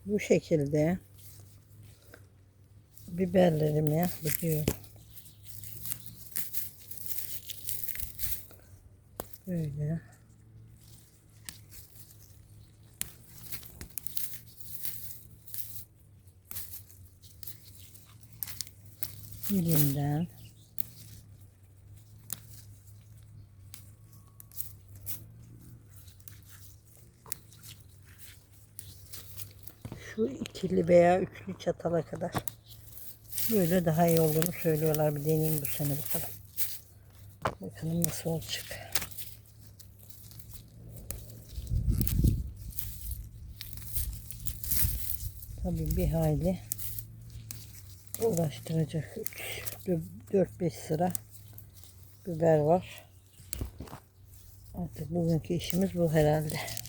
Bu şekilde biberlerimi buluyorum. Böyle. Birinden. Şu ikili veya üçlü çatala kadar. Böyle daha iyi olduğunu söylüyorlar. Bir deneyeyim bu sene bakalım. Bakalım nasıl olacak. Tabii bir hayli uğraştıracak. 4-5 sıra biber var. Artık bugünkü işimiz bu herhalde.